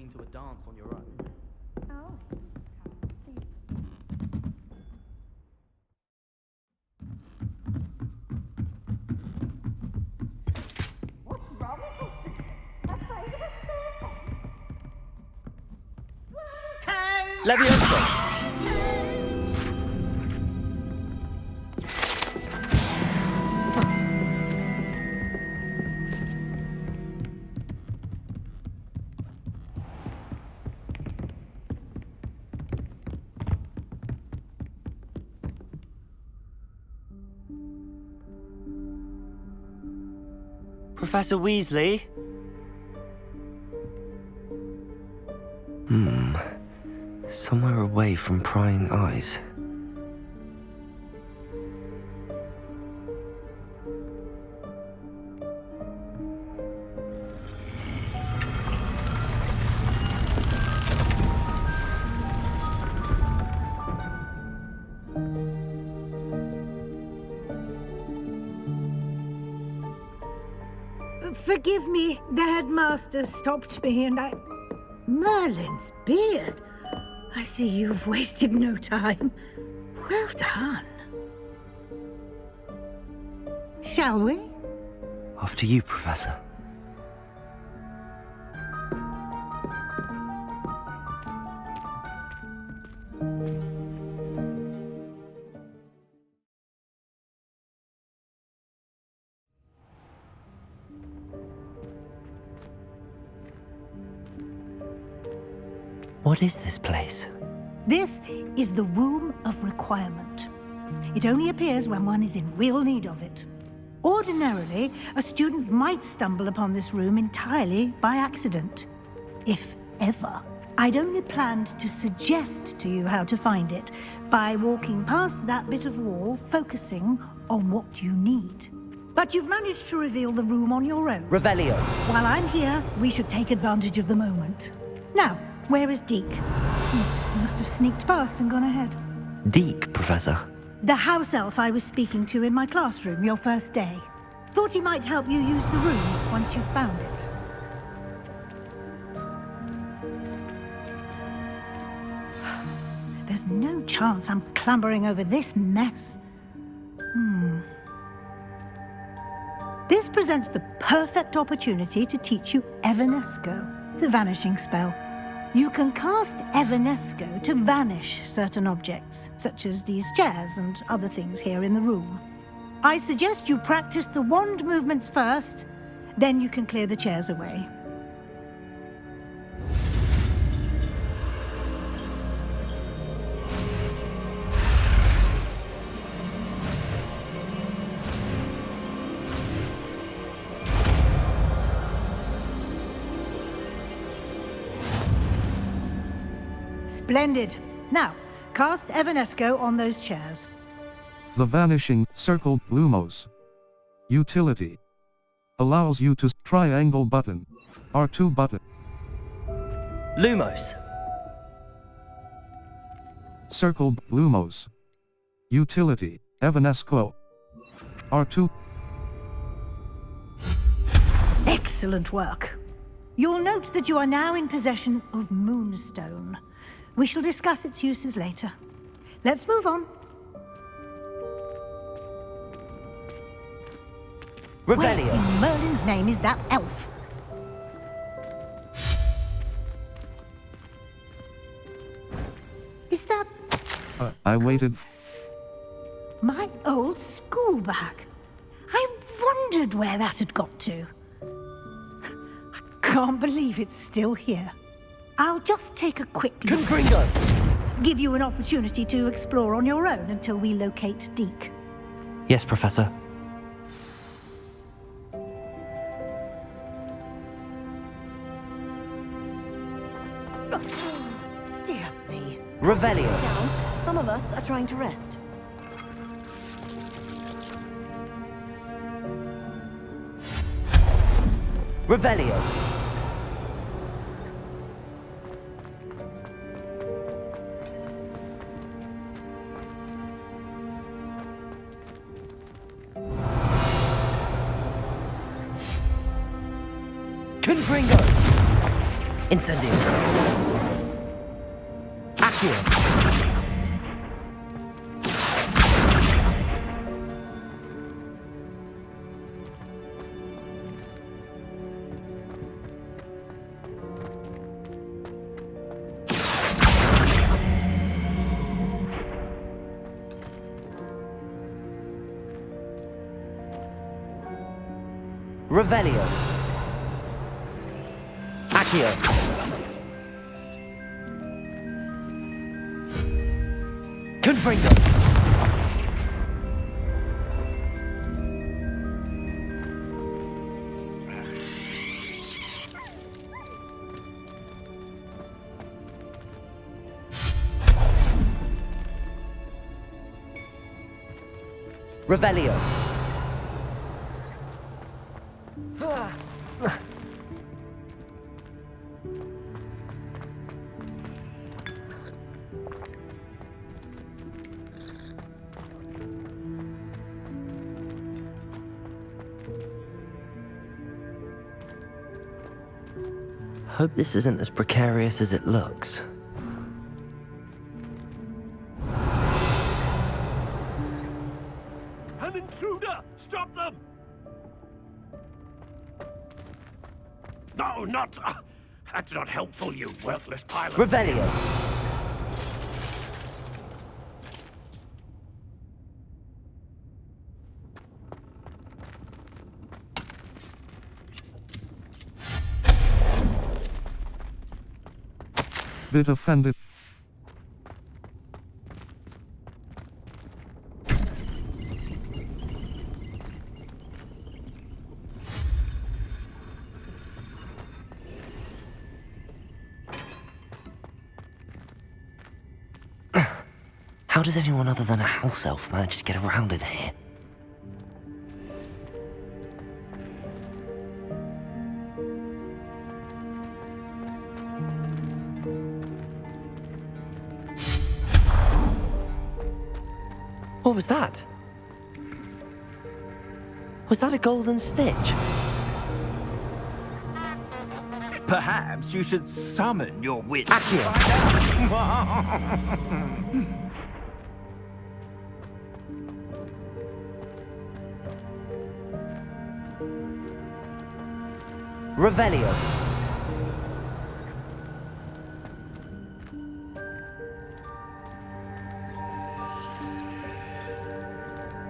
going to a dance on your own. Oh. What's wrong with you? Afraid of a Leviosa! Professor Weasley? Somewhere away from prying eyes. Forgive me, the headmaster stopped me and I... Merlin's beard. I see you've wasted no time. Well done. Shall we? After you, Professor. What is this place? This is the Room of Requirement. It only appears when one is in real need of it. Ordinarily, a student might stumble upon this room entirely by accident, if ever. I'd only planned to suggest to you how to find it by walking past that bit of wall, focusing on what you need. But you've managed to reveal the room on your own. Revelio. While I'm here, we should take advantage of the moment. Now, where is Deke? He must have sneaked past and gone ahead. Deke, Professor. The house elf I was speaking to in my classroom your first day. Thought he might help you use the room once you found it. There's no chance I'm clambering over this mess. This presents the perfect opportunity to teach you Evanesco, the vanishing spell. You can cast Evanesco to vanish certain objects, such as these chairs and other things here in the room. I suggest you practice the wand movements first, then you can clear the chairs away. Splendid. Now, cast Evanesco on those chairs. The vanishing circled Lumos utility allows you to triangle button, R2 button, Lumos. circled Lumos utility Evanesco, R2. Excellent work. You'll note that you are now in possession of Moonstone. We shall discuss its uses later. Let's move on. Revelio. Where in Merlin's name is that elf? Is that I waited. my old school bag? I wondered where that had got to. I can't believe it's still here. I'll just take a quick look. Confringo. Give you an opportunity to explore on your own until we locate Deke. Yes, Professor. Dear me. Revelio. Down. Some of us are trying to rest. Revelio. Confringo. Incendio. Accio. Revelio. Accio. Confringo. Revelio. Hope this isn't as precarious as it looks. An intruder! Stop them! No, not... that's not helpful, you worthless pilot. Revelio. Bit offended. How does anyone other than a house elf manage to get around in here? What was that? Was that a golden snitch? Perhaps you should summon your witch. Accio. Revelio.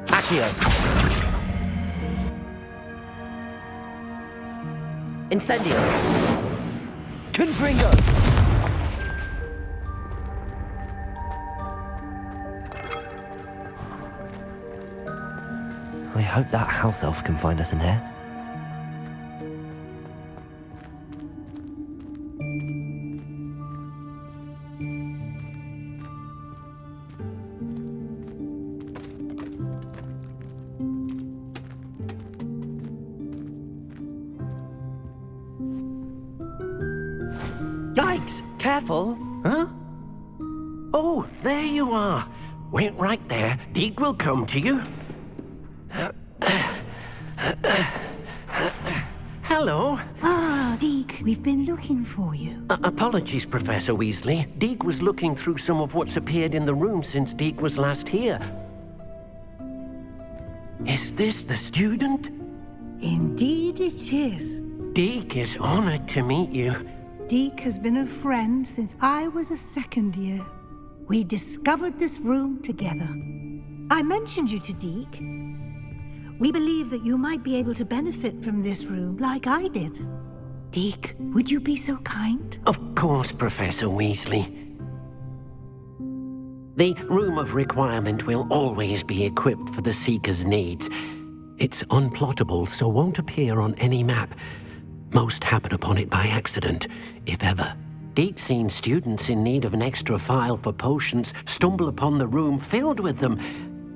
Accio. Incendio. Confringo. I hope that house elf can find us in here. Yikes! Careful! Huh? Oh, there you are. Wait right there. Deek will come to you. Hello. Ah, Deke, we've been looking for you. Apologies, Professor Weasley. Deek was looking through some of what's appeared in the room since Deek was last here. Is this the student? Indeed it is. Deek is honored to meet you. Deke has been a friend since I was a second year. We discovered this room together. I mentioned you to Deke. We believe that you might be able to benefit from this room like I did. Deke, would you be so kind? Of course, Professor Weasley. The Room of Requirement will always be equipped for the Seeker's needs. It's unplottable, so won't appear on any map. Most happen upon it by accident, if ever. Deke's seen students in need of an extra file for potions stumble upon the room filled with them.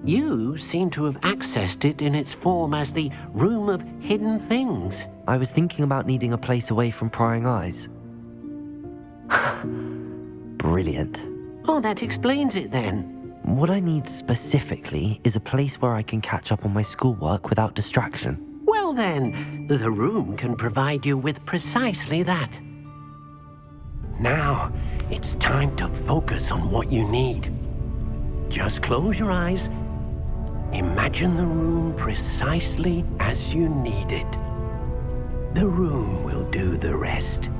You seem to have accessed it in its form as the Room of Hidden Things. I was thinking about needing a place away from prying eyes. Brilliant. Oh, that explains it then. What I need specifically is a place where I can catch up on my schoolwork without distraction. Well then, the room can provide you with precisely that. Now, it's time to focus on what you need. Just close your eyes. Imagine the room precisely as you need it. The room will do the rest.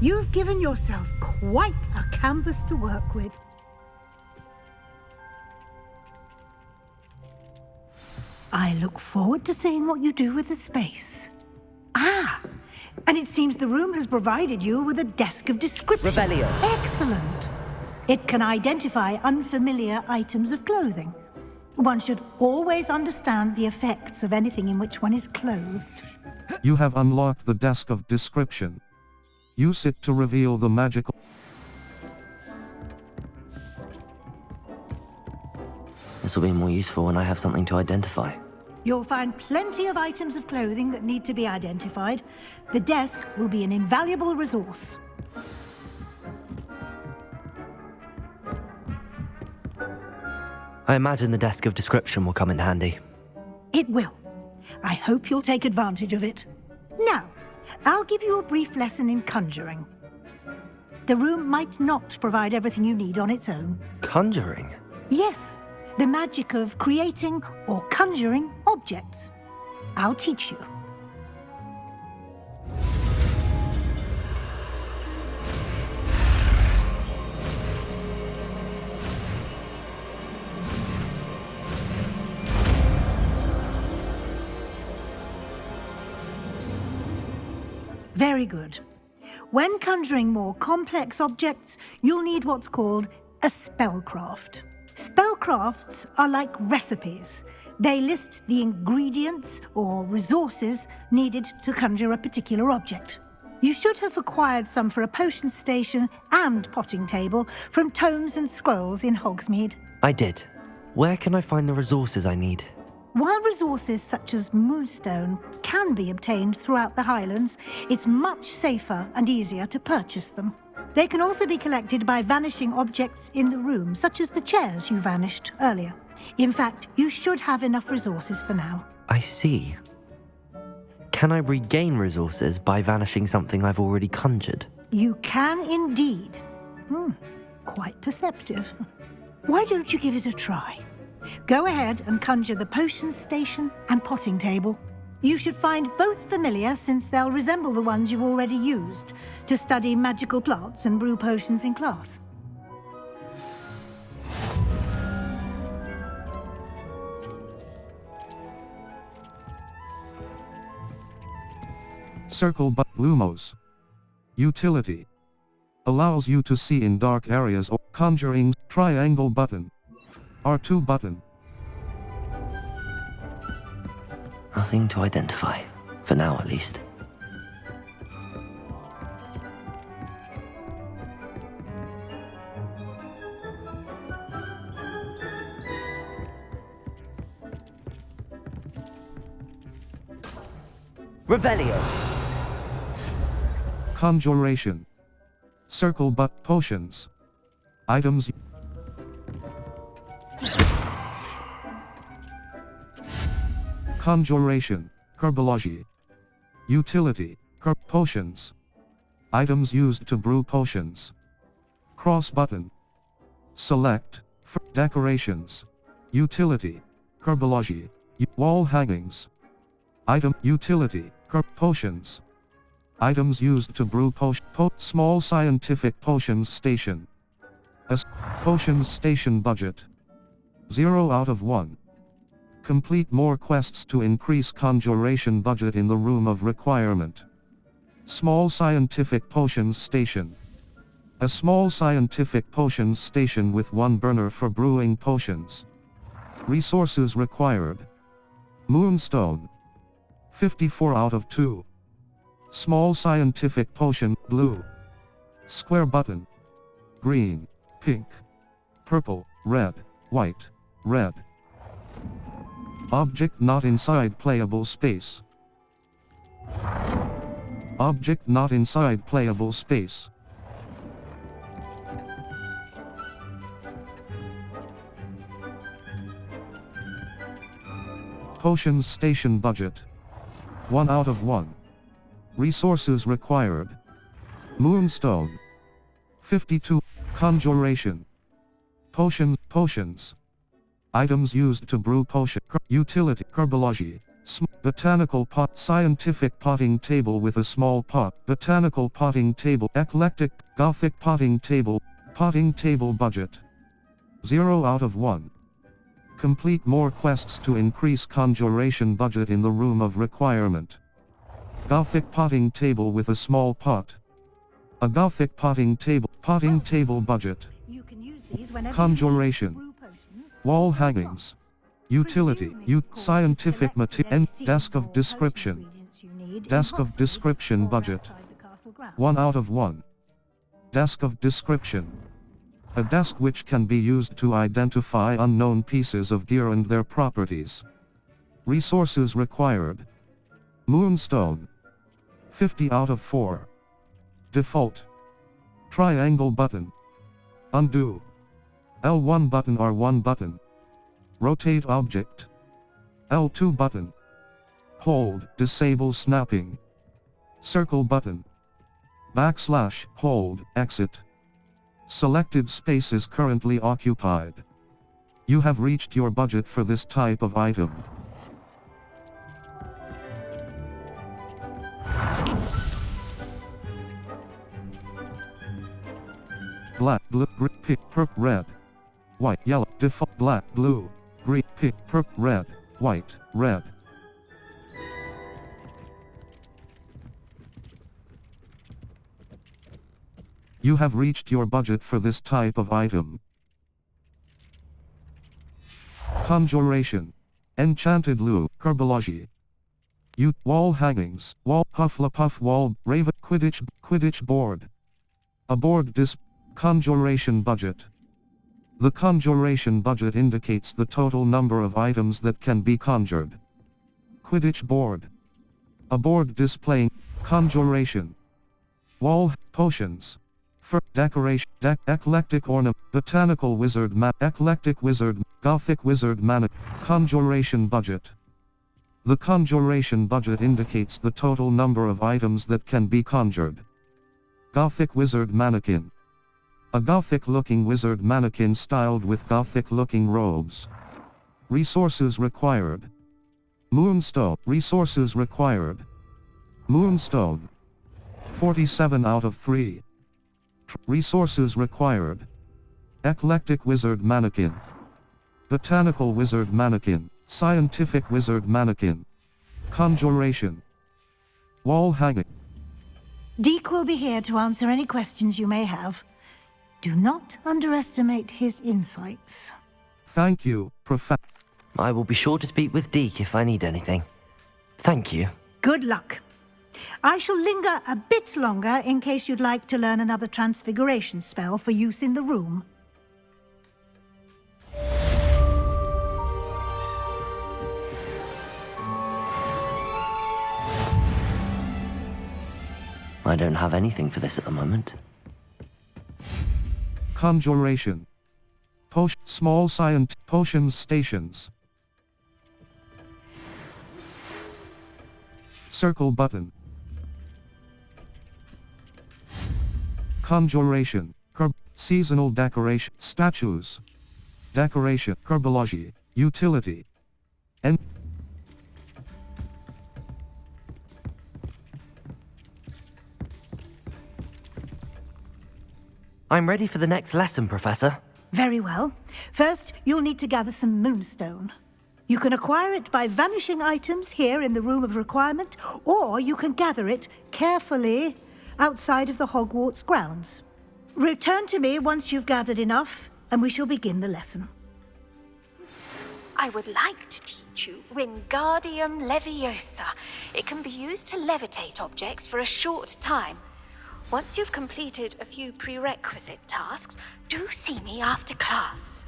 You've given yourself quite a canvas to work with. I look forward to seeing what you do with the space. Ah, and it seems the room has provided you with a desk of description. Revelio. Excellent. It can identify unfamiliar items of clothing. One should always understand the effects of anything in which one is clothed. You have unlocked the desk of description. Use it to reveal the magical... This will be more useful when I have something to identify. You'll find plenty of items of clothing that need to be identified. The desk will be an invaluable resource. I imagine the desk of description will come in handy. It will. I hope you'll take advantage of it. Now, I'll give you a brief lesson in conjuring. The room might not provide everything you need on its own. Conjuring? Yes, the magic of creating or conjuring objects. I'll teach you. Very good. When conjuring more complex objects, you'll need what's called a spellcraft. Spellcrafts are like recipes. They list the ingredients or resources needed to conjure a particular object. You should have acquired some for a potion station and potting table from tomes and scrolls in Hogsmeade. I did. Where can I find the resources I need? While resources such as moonstone can be obtained throughout the Highlands, it's much safer and easier to purchase them. They can also be collected by vanishing objects in the room, such as the chairs you vanished earlier. In fact, you should have enough resources for now. I see. Can I regain resources by vanishing something I've already conjured? You can indeed. Quite perceptive. Why don't you give it a try? Go ahead and conjure the potion station and potting table. You should find both familiar, since they'll resemble the ones you've already used to study magical plants and brew potions in class. Circle but Lumos. Utility. Allows you to see in dark areas or conjuring. Triangle button. R2 button. Nothing to identify. For now, at least. Revelio. Conjuration. Circle but potions. Items. Conjuration. Herbology. Utility. Potions. Items used to brew potions. Cross button. Select. Decorations. Utility. Herbology. Wall hangings. Item. Utility. Potions. Items used to brew small scientific potions station. Potions station budget. 0 out of 1. Complete more quests to increase conjuration budget in the room of requirement. Small scientific potions station. A small scientific potions station with 1 burner for brewing potions. Resources required. Moonstone. 54 out of 2. Small scientific potion, blue. Square button. Green, pink, purple, red, white, red. Object not inside playable space. Object not inside playable space. Potions station budget. 1 out of 1. Resources required. Moonstone. 52. Conjuration. Potions. Items used to brew potion. Utility. Herbology. Botanical pot. Scientific potting table with a small pot. Botanical potting table. Eclectic. Gothic potting table. Potting table budget. 0 out of 1. Complete more quests to increase conjuration budget in the room of requirement. Gothic potting table with a small pot. A Gothic potting table budget. You can use these whenever Conjuration. you brew potions. Wall hangings. Utility. Scientific material. Desk of description. Desk of description budget. 1 out of 1. Desk of description. A desk which can be used to identify unknown pieces of gear and their properties. Resources required. Moonstone. 50 out of 4. Default. Triangle button. Undo. L1 button R1 button. Rotate object. L2 button. Hold, disable snapping. Circle button. Backslash, hold, exit. Selected space is currently occupied. You have reached your budget for this type of item. Black, blue, green, pink, purple, red, white, yellow, default, black, blue, green, pink, purple, red, white, red. You have reached your budget for this type of item. Conjuration. Enchanted Loo, Herbology. Wall hangings, wall, Hufflepuff wall, Raven, Quidditch board. A board Conjuration budget. The conjuration budget indicates the total number of items that can be conjured. Quidditch board. A board displaying conjuration. Wall potions. Decoration, eclectic ornament, botanical wizard eclectic wizard, Gothic wizard conjuration budget. The conjuration budget indicates the total number of items that can be conjured. Gothic wizard mannequin. A Gothic-looking wizard mannequin styled with Gothic-looking robes. Resources required. Moonstone. Resources required. Moonstone. 47 out of 3. Resources required. Eclectic wizard mannequin. Botanical wizard mannequin. Scientific wizard mannequin. Conjuration. Wall hanging. Deke will be here to answer any questions you may have. Do not underestimate his insights. Thank you, Professor. I will be sure to speak with Deke if I need anything. Thank you. Good luck. I shall linger a bit longer in case you'd like to learn another transfiguration spell for use in the room. I don't have anything for this at the moment. Conjuration. Small potions stations. Circle button. Conjuration. Seasonal decoration. Statues. Decoration. Herbology. Utility. I'm ready for the next lesson, Professor. Very well. First, you'll need to gather some moonstone. You can acquire it by vanishing items here in the Room of Requirement, or you can gather it carefully outside of the Hogwarts grounds. Return to me once you've gathered enough, and we shall begin the lesson. I would like to teach you Wingardium Leviosa. It can be used to levitate objects for a short time. Once you've completed a few prerequisite tasks, do see me after class.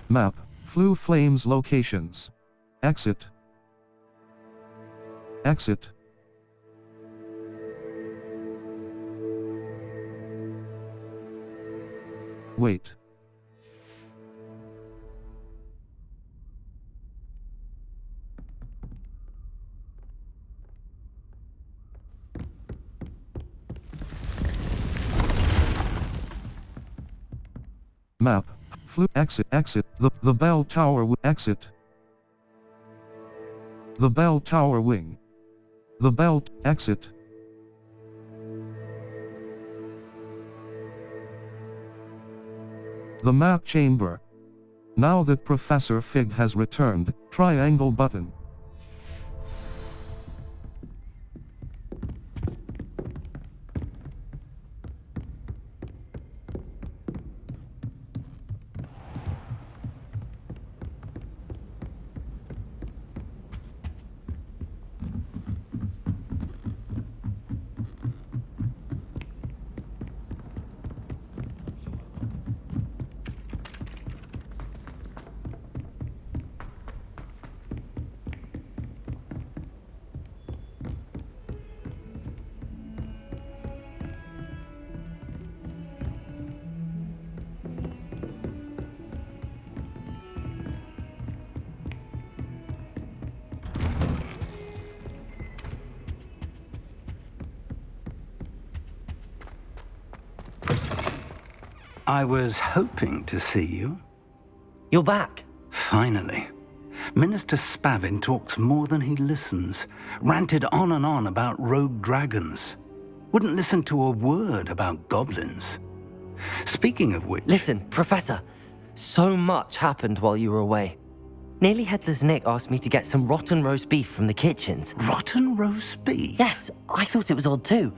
Map, Flue Flames locations. Exit. Exit. Wait. Map. Exit. The bell tower exit. The bell tower wing. The bell exit. The map chamber. Now that Professor Fig has returned, triangle button. I was hoping to see you. You're back. Finally. Minister Spavin talks more than he listens. Ranted on and on about rogue dragons. Wouldn't listen to a word about goblins. Speaking of which... Listen, Professor. So much happened while you were away. Nearly Headless Nick asked me to get some rotten roast beef from the kitchens. Rotten roast beef? Yes, I thought it was odd too.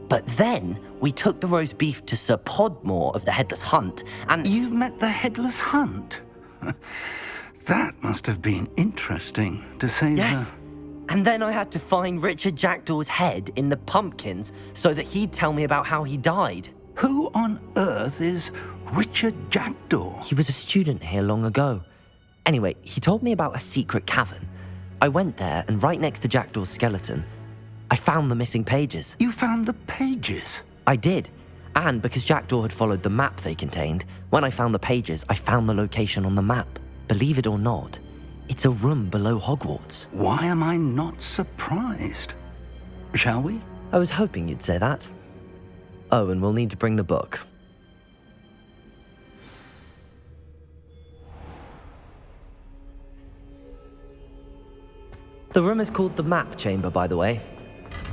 But then we took the roast beef to Sir Podmore of the Headless Hunt, and... You met the Headless Hunt? That must have been interesting, to say Yes. And then I had to find Richard Jackdaw's head in the pumpkins so that he'd tell me about how he died. Who on earth is Richard Jackdaw? He was a student here long ago. Anyway, he told me about a secret cavern. I went there, and right next to Jackdaw's skeleton, I found the missing pages. You found the pages? I did. And because Jackdaw had followed the map they contained, when I found the pages, I found the location on the map. Believe it or not, it's a room below Hogwarts. Why am I not surprised? Shall we? I was hoping you'd say that. Oh, and we'll need to bring the book. The room is called the Map Chamber, by the way.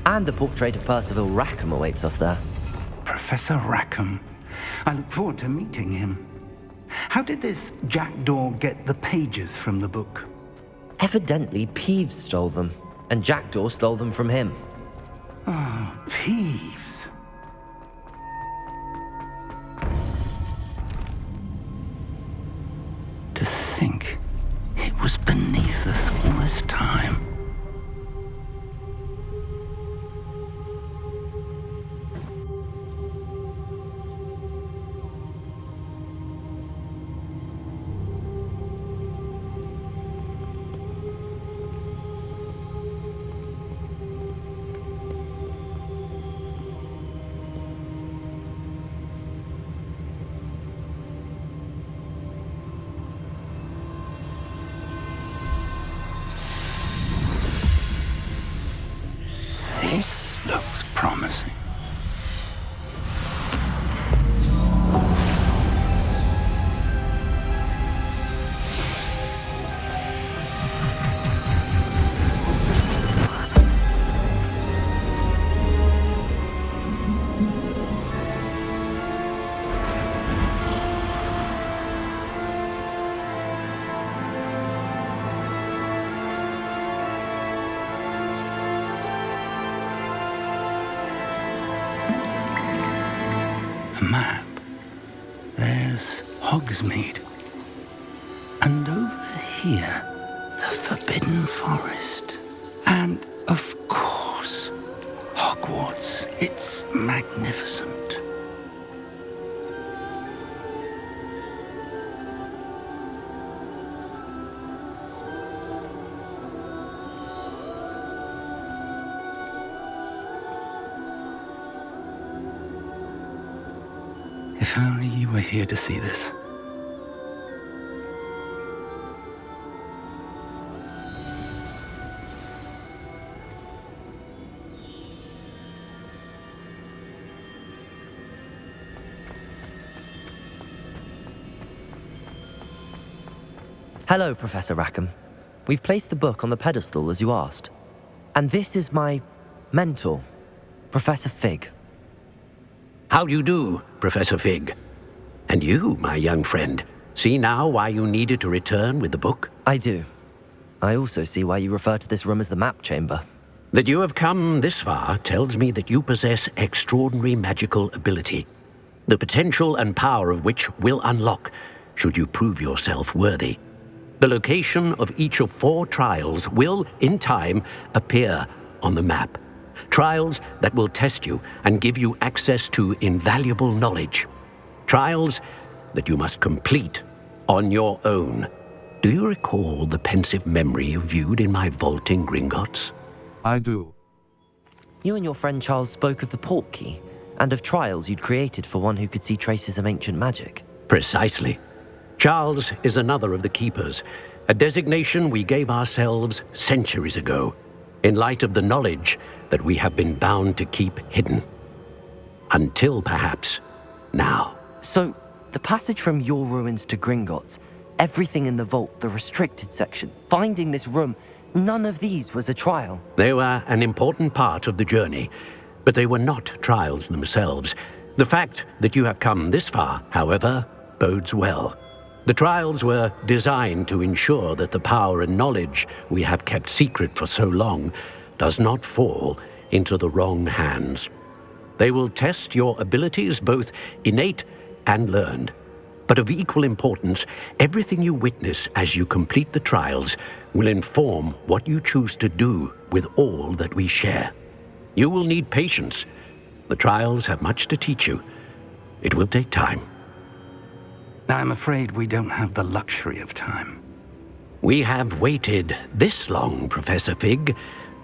And a portrait of Percival Rackham awaits us there. Professor Rackham. I look forward to meeting him. How did this Jackdaw get the pages from the book? Evidently, Peeves stole them, and Jackdaw stole them from him. Oh, Peeves. To think it was beneath us all this time. This looks promising. Map. There's Hogsmeade. And over here, the Forbidden Forest. And, of course, Hogwarts. It's magnificent. If only you were here to see this. Hello, Professor Rackham. We've placed the book on the pedestal as you asked. And this is my mentor, Professor Fig. How do you do, Professor Fig? And you, my young friend, see now why you needed to return with the book? I do. I also see why you refer to this room as the map chamber. That you have come this far tells me that you possess extraordinary magical ability, the potential and power of which will unlock should you prove yourself worthy. The location of each of 4 trials will, in time, appear on the map. Trials that will test you and give you access to invaluable knowledge. Trials that you must complete on your own. Do you recall the pensive memory you viewed in my vault in Gringotts? I do. You and your friend Charles spoke of the Portkey and of trials you'd created for one who could see traces of ancient magic. Precisely. Charles is another of the Keepers, a designation we gave ourselves centuries ago, in light of the knowledge that we have been bound to keep hidden. Until, perhaps, now. So, the passage from your ruins to Gringotts, everything in the vault, the restricted section, finding this room, none of these was a trial. They were an important part of the journey, but they were not trials themselves. The fact that you have come this far, however, bodes well. The trials were designed to ensure that the power and knowledge we have kept secret for so long does not fall into the wrong hands. They will test your abilities, both innate and learned. But of equal importance, everything you witness as you complete the trials will inform what you choose to do with all that we share. You will need patience. The trials have much to teach you. It will take time. I'm afraid we don't have the luxury of time. We have waited this long, Professor Fig.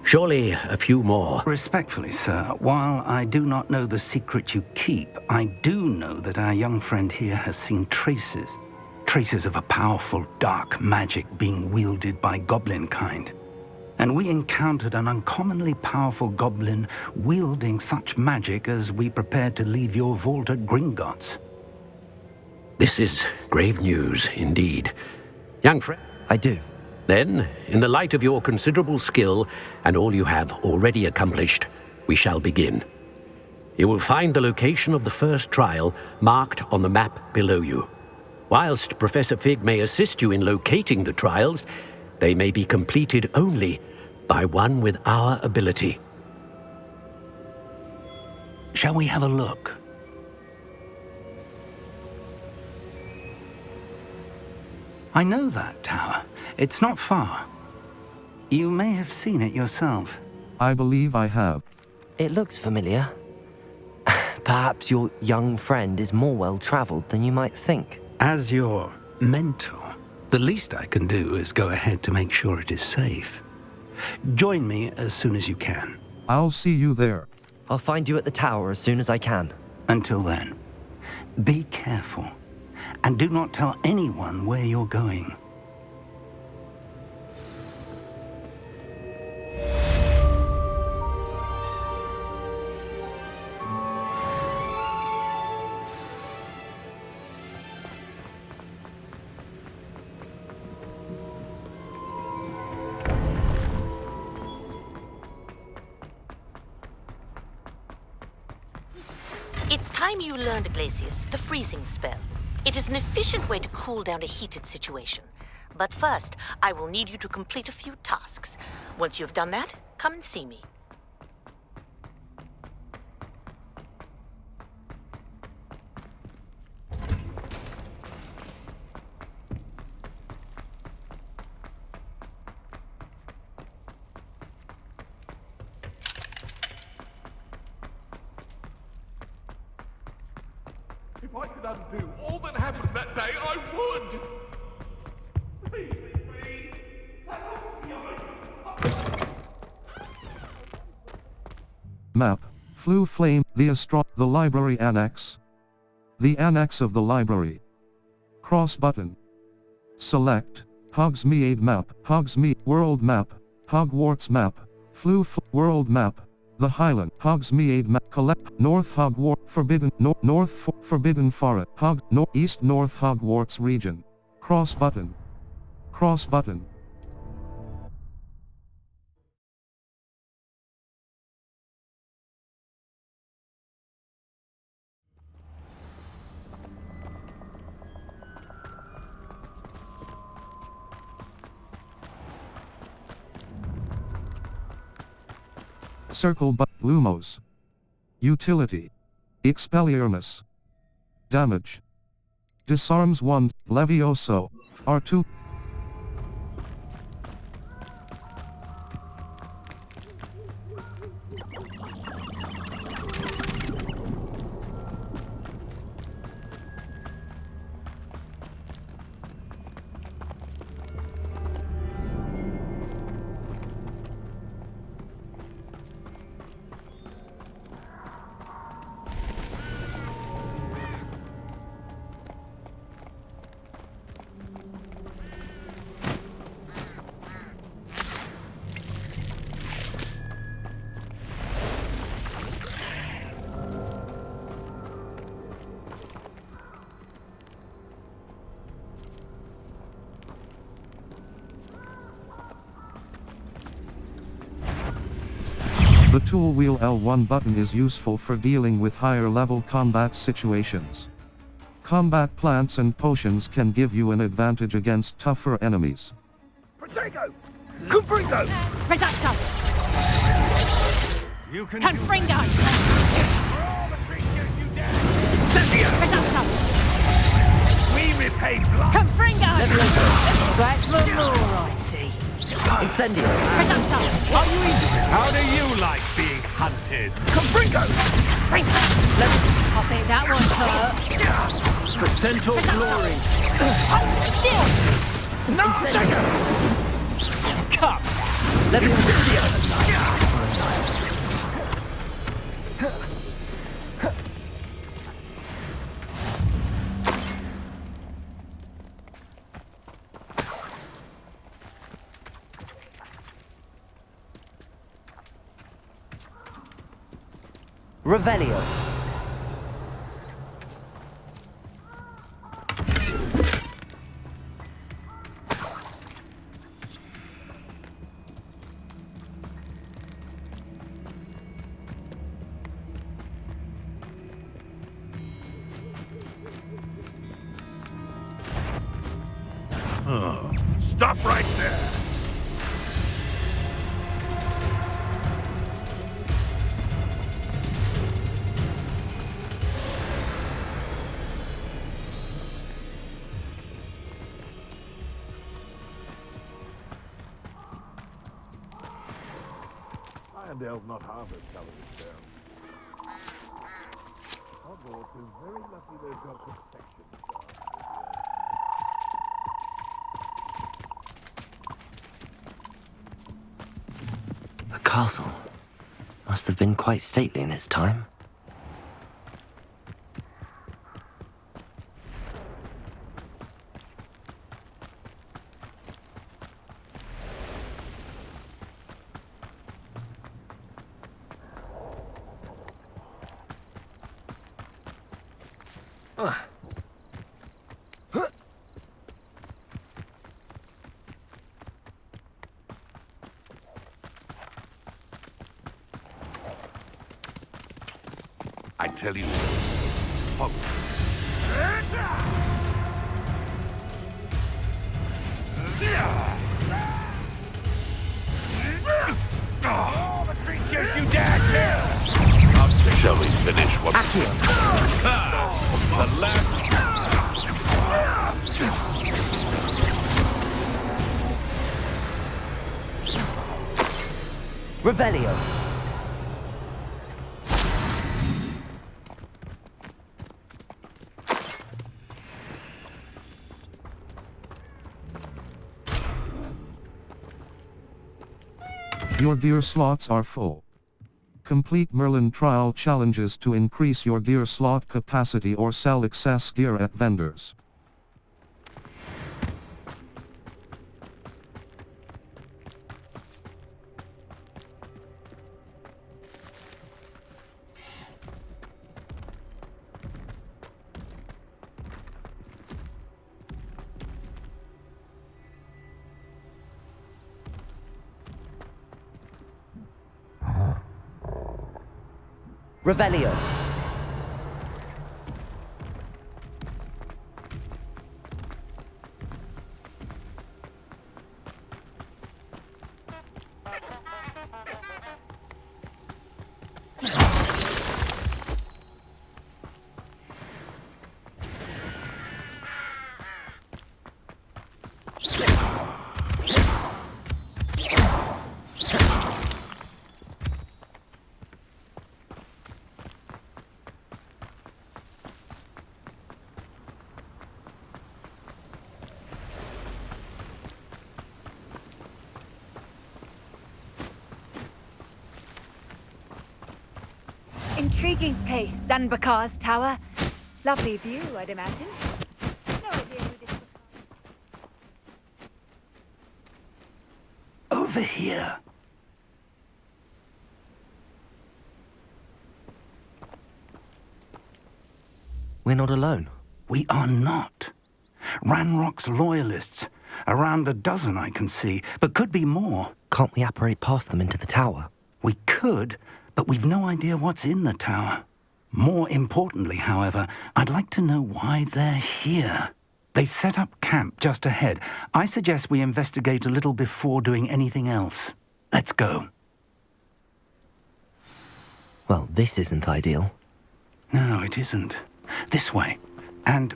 Surely a few more. Respectfully, sir, while I do not know the secret you keep, I do know that our young friend here has seen traces. Traces of a powerful dark magic being wielded by goblin kind. And we encountered an uncommonly powerful goblin wielding such magic as we prepared to leave your vault at Gringotts. This is grave news indeed. Young friend. I do. Then, in the light of your considerable skill and all you have already accomplished, we shall begin. You will find the location of the first trial marked on the map below you. Whilst Professor Fig may assist you in locating the trials, they may be completed only by one with our ability. Shall we have a look? I know that tower. It's not far. You may have seen it yourself. I believe I have. It looks familiar. Perhaps your young friend is more well-traveled than you might think. As your mentor, the least I can do is go ahead to make sure it is safe. Join me as soon as you can. I'll see you there. I'll find you at the tower as soon as I can. Until then, be careful. And do not tell anyone where you're going. It's time you learned, Glacius, the freezing spell. It is an efficient way to cool down a heated situation. But first, I will need you to complete a few tasks. Once you've done that, come and see me. If I could undo all that happened that day, I would! Please, please, Map. Flue Flame, the library annex. The annex of the library. Cross button. Select. Hogsmeade map, Hogsmeade world map, Hogwarts map, world map. The Highland, Hogsmeade map, collect, North Hogwarts, Forbidden, Forbidden Forest, East North Hogwarts region. Cross button. Cross button. Circle but Lumos. Utility. Expelliarmus. Damage. Disarms 1, Levioso, R2. The tool wheel L1 button is useful for dealing with higher level combat situations. Combat plants and potions can give you an advantage against tougher enemies. Protego! Confringo! Reducto! You can Confringo! For all the creatures you dare! Incendio! Reducto! We repay blood! Confringo! Back for more, I see. Incendio. Reducto! Are you eating? How do you like being hunted? Confringo! Confringo! I think that one's hurt. For Centaur glory! Hold still! No! Incendio. Come! Revelio. Stop right there! Irondel's not harbored colours down. Hogwarts is very lucky they've got protection. The castle must have been quite stately in its time. I tell you, Hogwarts. All the creatures you dare kill! Shall we finish what... The last... Revelio. Your gear slots are full. Complete Merlin trial challenges to increase your gear slot capacity or sell excess gear at vendors. Revelio. Intriguing place, Zanbakar's tower. Lovely view, I'd imagine. No idea who this was. Over here. We're not alone. We are not. Ranrock's loyalists. Around a dozen I can see, but could be more. Can't we apparate past them into the tower? We could, but we've no idea what's in the tower. More importantly, however, I'd like to know why they're here. They've set up camp just ahead. I suggest we investigate a little before doing anything else. Let's go. Well, this isn't ideal. No, it isn't. This way. And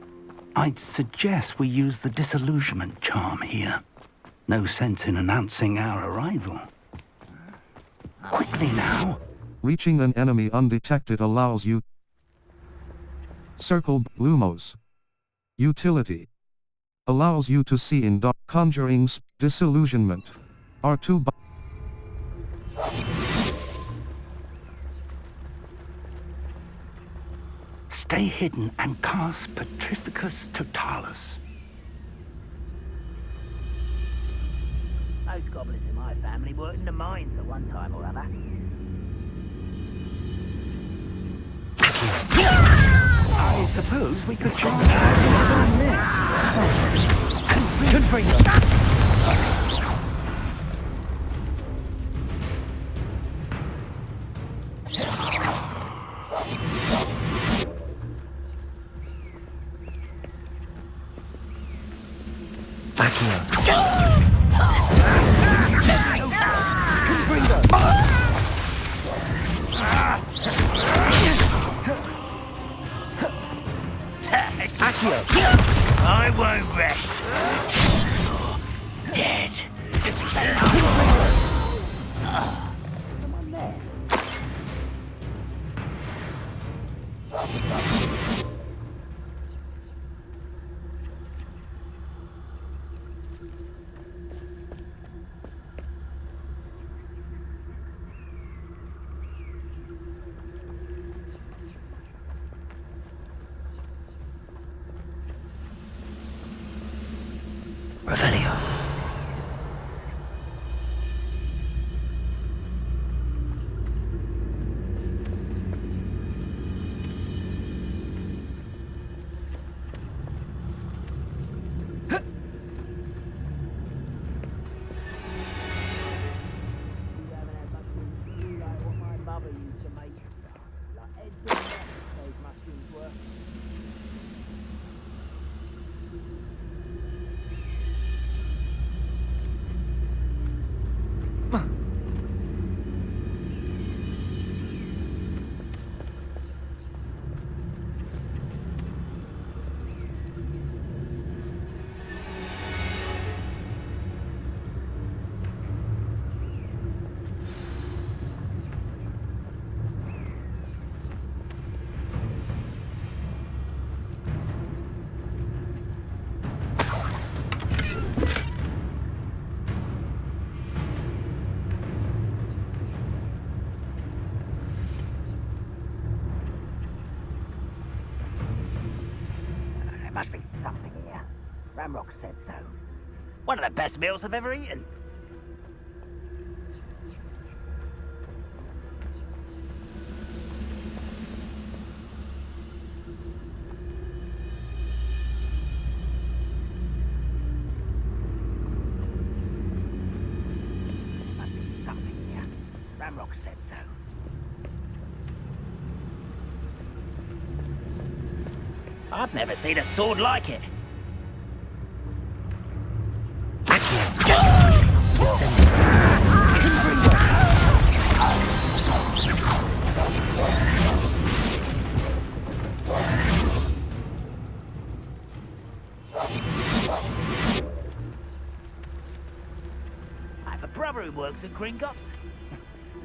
I'd suggest we use the disillusionment charm here. No sense in announcing our arrival. Quickly now. Reaching an enemy undetected allows you... Circled Lumos. Utility. Allows you to see in dark. Conjurings, disillusionment. R2 Stay hidden and cast Petrificus Totalis. Those goblins in my family worked in the mines at one time or other. I suppose we could try next. Confringo. I won't rest. You're dead. Revelio. Like what my mother used to make. Like eggs and Must be something here. Ramrock said so. One of the best meals I've ever eaten. Must be something here. Ramrock said so. I've never seen a sword like it. I have a brother who works at Gringotts.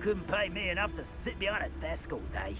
Couldn't pay me enough to sit behind a desk all day.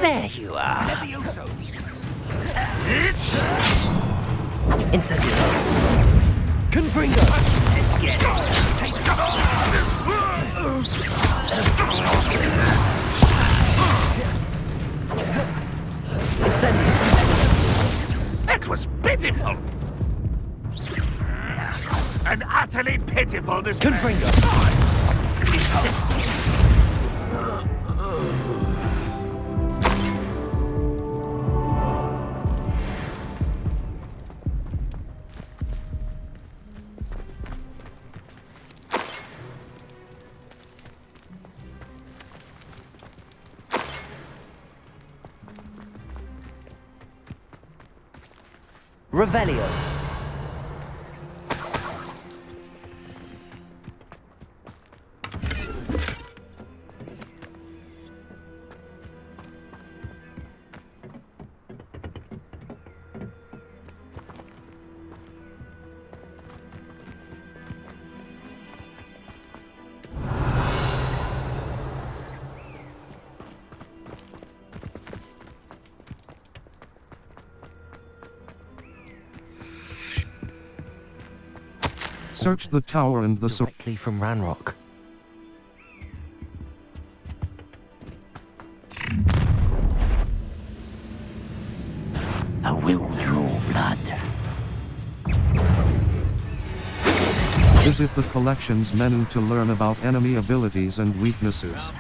There you are. Incendio. Confringo. Let's get it. Take Incendio. That was pitiful. An utterly pitiful display. Confringo. Revelio. Search the tower and the Directly from Ranrock. I will draw blood. Visit the collections menu to learn about enemy abilities and weaknesses.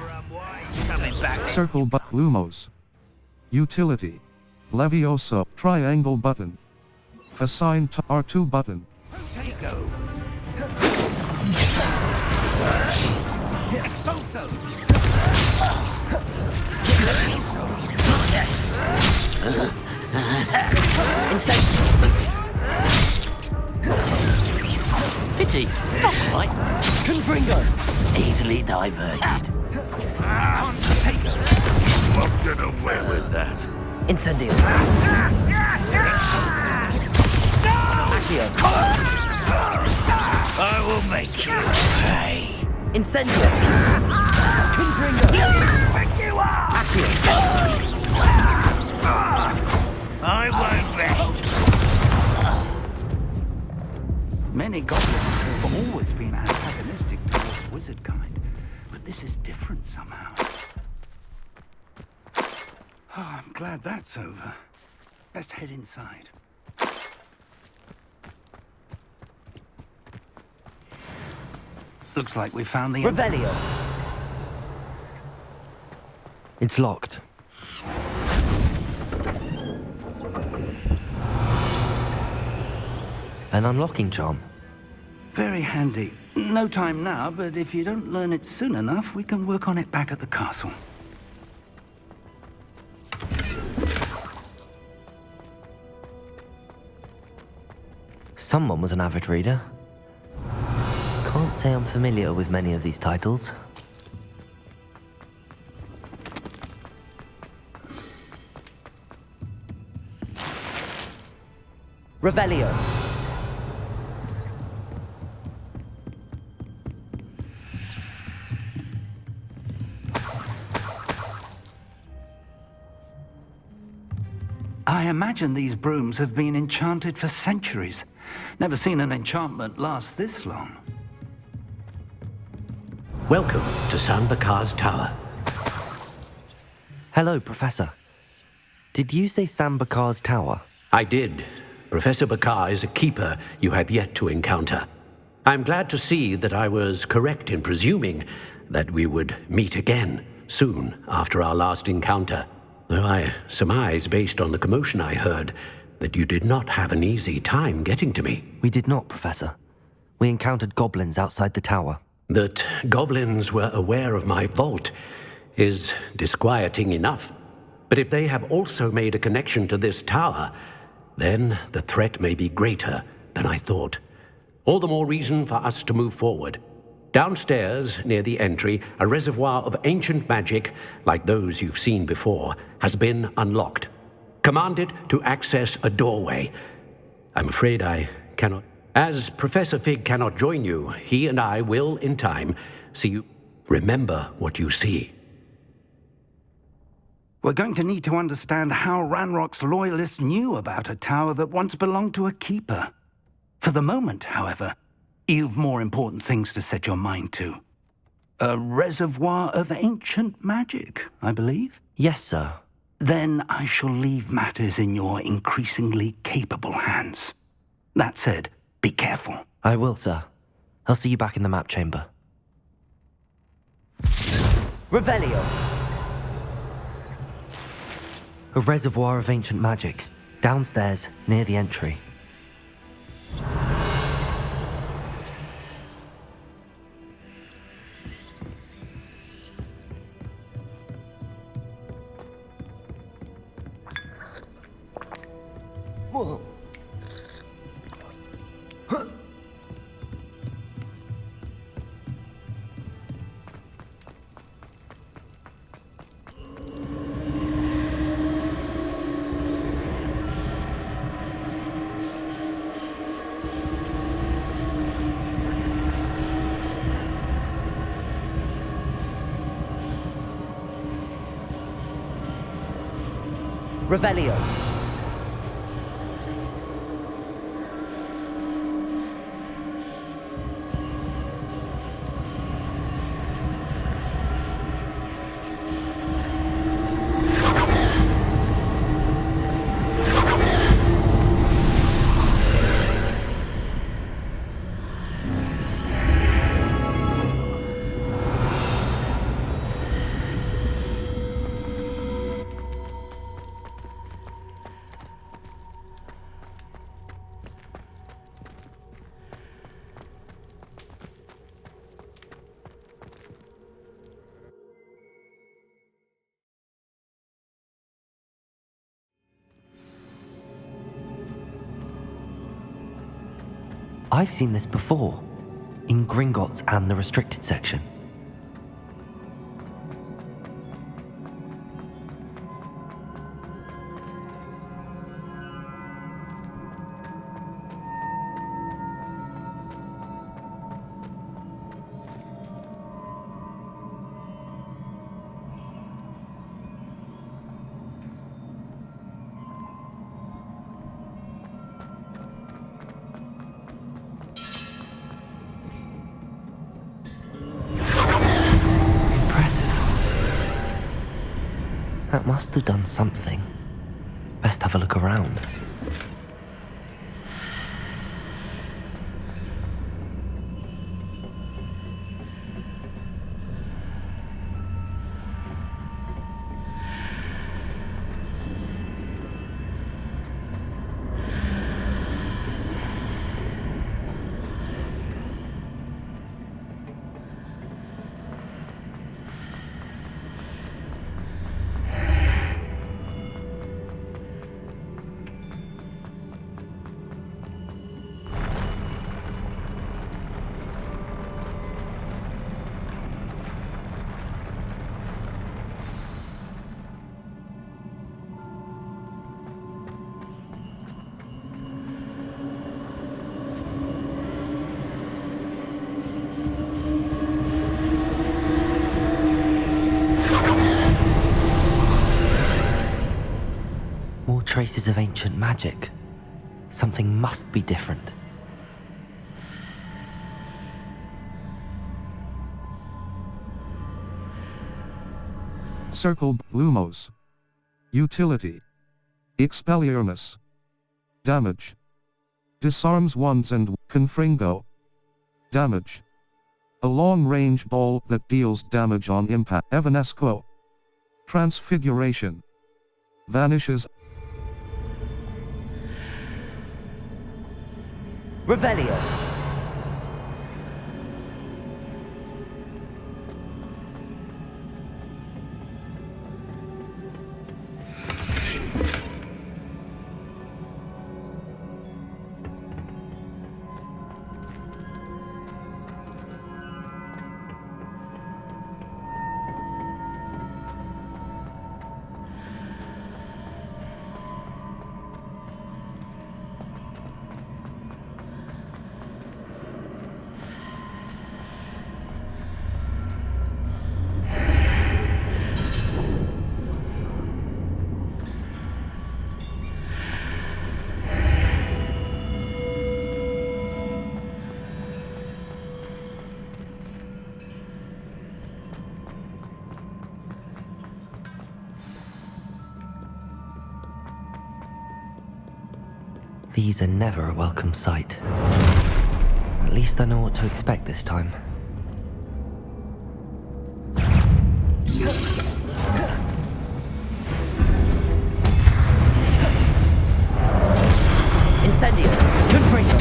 Coming back. Circle but Lumos. Utility. Leviosa triangle button. Assign to R2 button. Potato. Expulso. Pity. Not quite. Confringo. Easily diverted. Won't get away with that. Incendio. Accio. I will make you pay. Incendio! Confringo! Pick you up! I won't rest. Many goblins have always been antagonistic towards wizard kind, but this is different somehow. Oh, I'm glad that's over. Let's head inside. Looks like we found the... Revelio! It's locked. An unlocking charm. Very handy. No time now, but if you don't learn it soon enough, we can work on it back at the castle. Someone was an avid reader. Can't say I'm familiar with many of these titles. Revelio. I imagine these brooms have been enchanted for centuries. Never seen an enchantment last this long. Welcome to Sambakar's Tower. Hello, Professor. Did you say Sambakar's Tower? I did. Professor Bakar is a keeper you have yet to encounter. I'm glad to see that I was correct in presuming that we would meet again soon after our last encounter. Though I surmise, based on the commotion I heard, that you did not have an easy time getting to me. We did not, Professor. We encountered goblins outside the tower. That goblins were aware of my vault is disquieting enough. But if they have also made a connection to this tower, then the threat may be greater than I thought. All the more reason for us to move forward. Downstairs, near the entry, a reservoir of ancient magic, like those you've seen before, has been unlocked. Command it to access a doorway. I'm afraid I cannot. As Professor Fig cannot join you, he and I will, in time, see you. Remember what you see. We're going to need to understand how Ranrock's loyalists knew about a tower that once belonged to a keeper. For the moment, however, you've more important things to set your mind to. A reservoir of ancient magic, I believe? Yes, sir. Then I shall leave matters in your increasingly capable hands. That said, be careful. I will, sir. I'll see you back in the map chamber. Revelio! A reservoir of ancient magic, downstairs, near the entry. Whoa. Revelio. I've seen this before, in Gringotts and the restricted section. Must have done something. Best have a look around. More traces of ancient magic. Something must be different. Circled Lumos. Utility. Expelliarmus. Damage. Disarms wands and Confringo. Damage. A long-range ball that deals damage on impact. Evanesco. Transfiguration. Vanishes. Revelio. These are never a welcome sight. At least I know what to expect this time. Incendio, Confringo,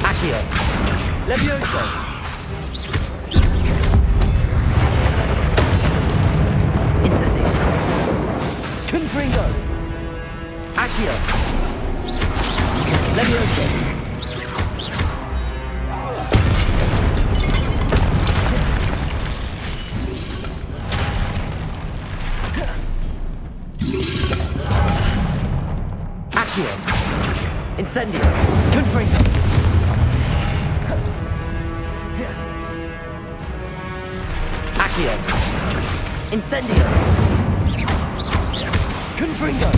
Accio, Levioso. Incendio, Confringo, Accio. Levioso. Accio. Incendio. Confringo. Accio. Incendio. Confringo.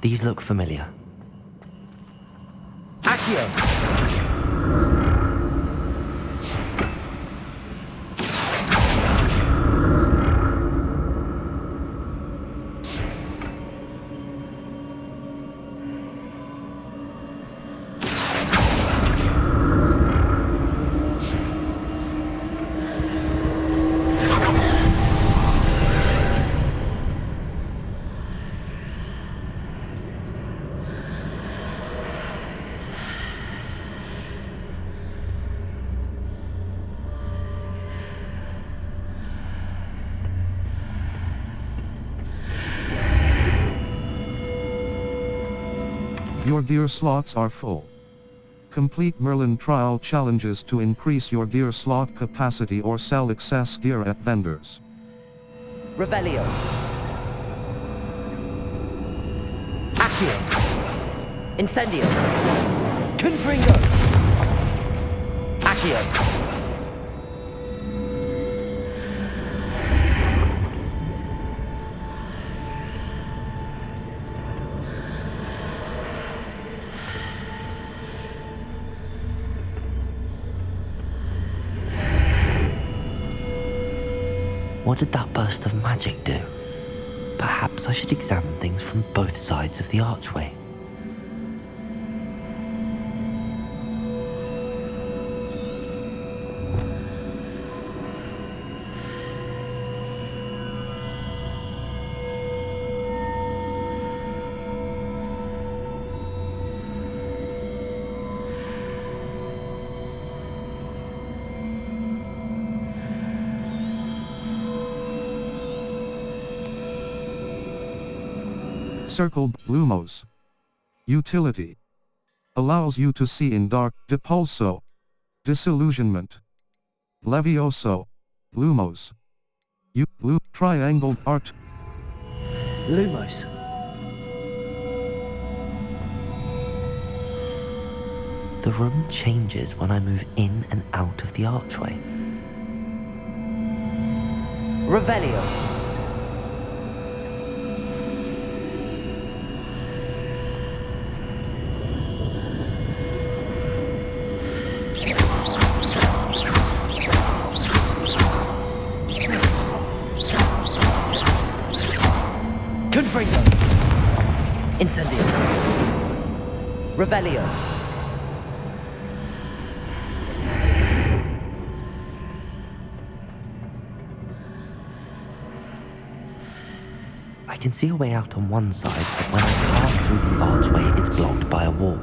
These look familiar. Accio! Your gear slots are full. Complete Merlin trial challenges to increase your gear slot capacity or sell excess gear at vendors. Revelio. Accio. Incendio. Confringo. Accio! What did that burst of magic do? Perhaps I should examine things from both sides of the archway. Circled Lumos. Utility. Allows you to see in dark. Depulso. Disillusionment. Levioso. Lumos. Triangled art. Lumos. The room changes when I move in and out of the archway. Revelio. Confringo. Incendio. Revelio. I can see a way out on one side, but when I pass through the archway, it's blocked by a wall.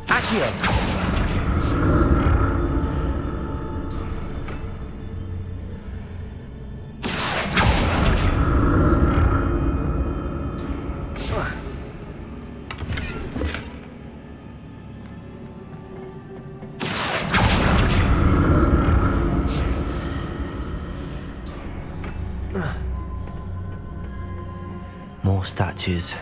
Accio! More statues.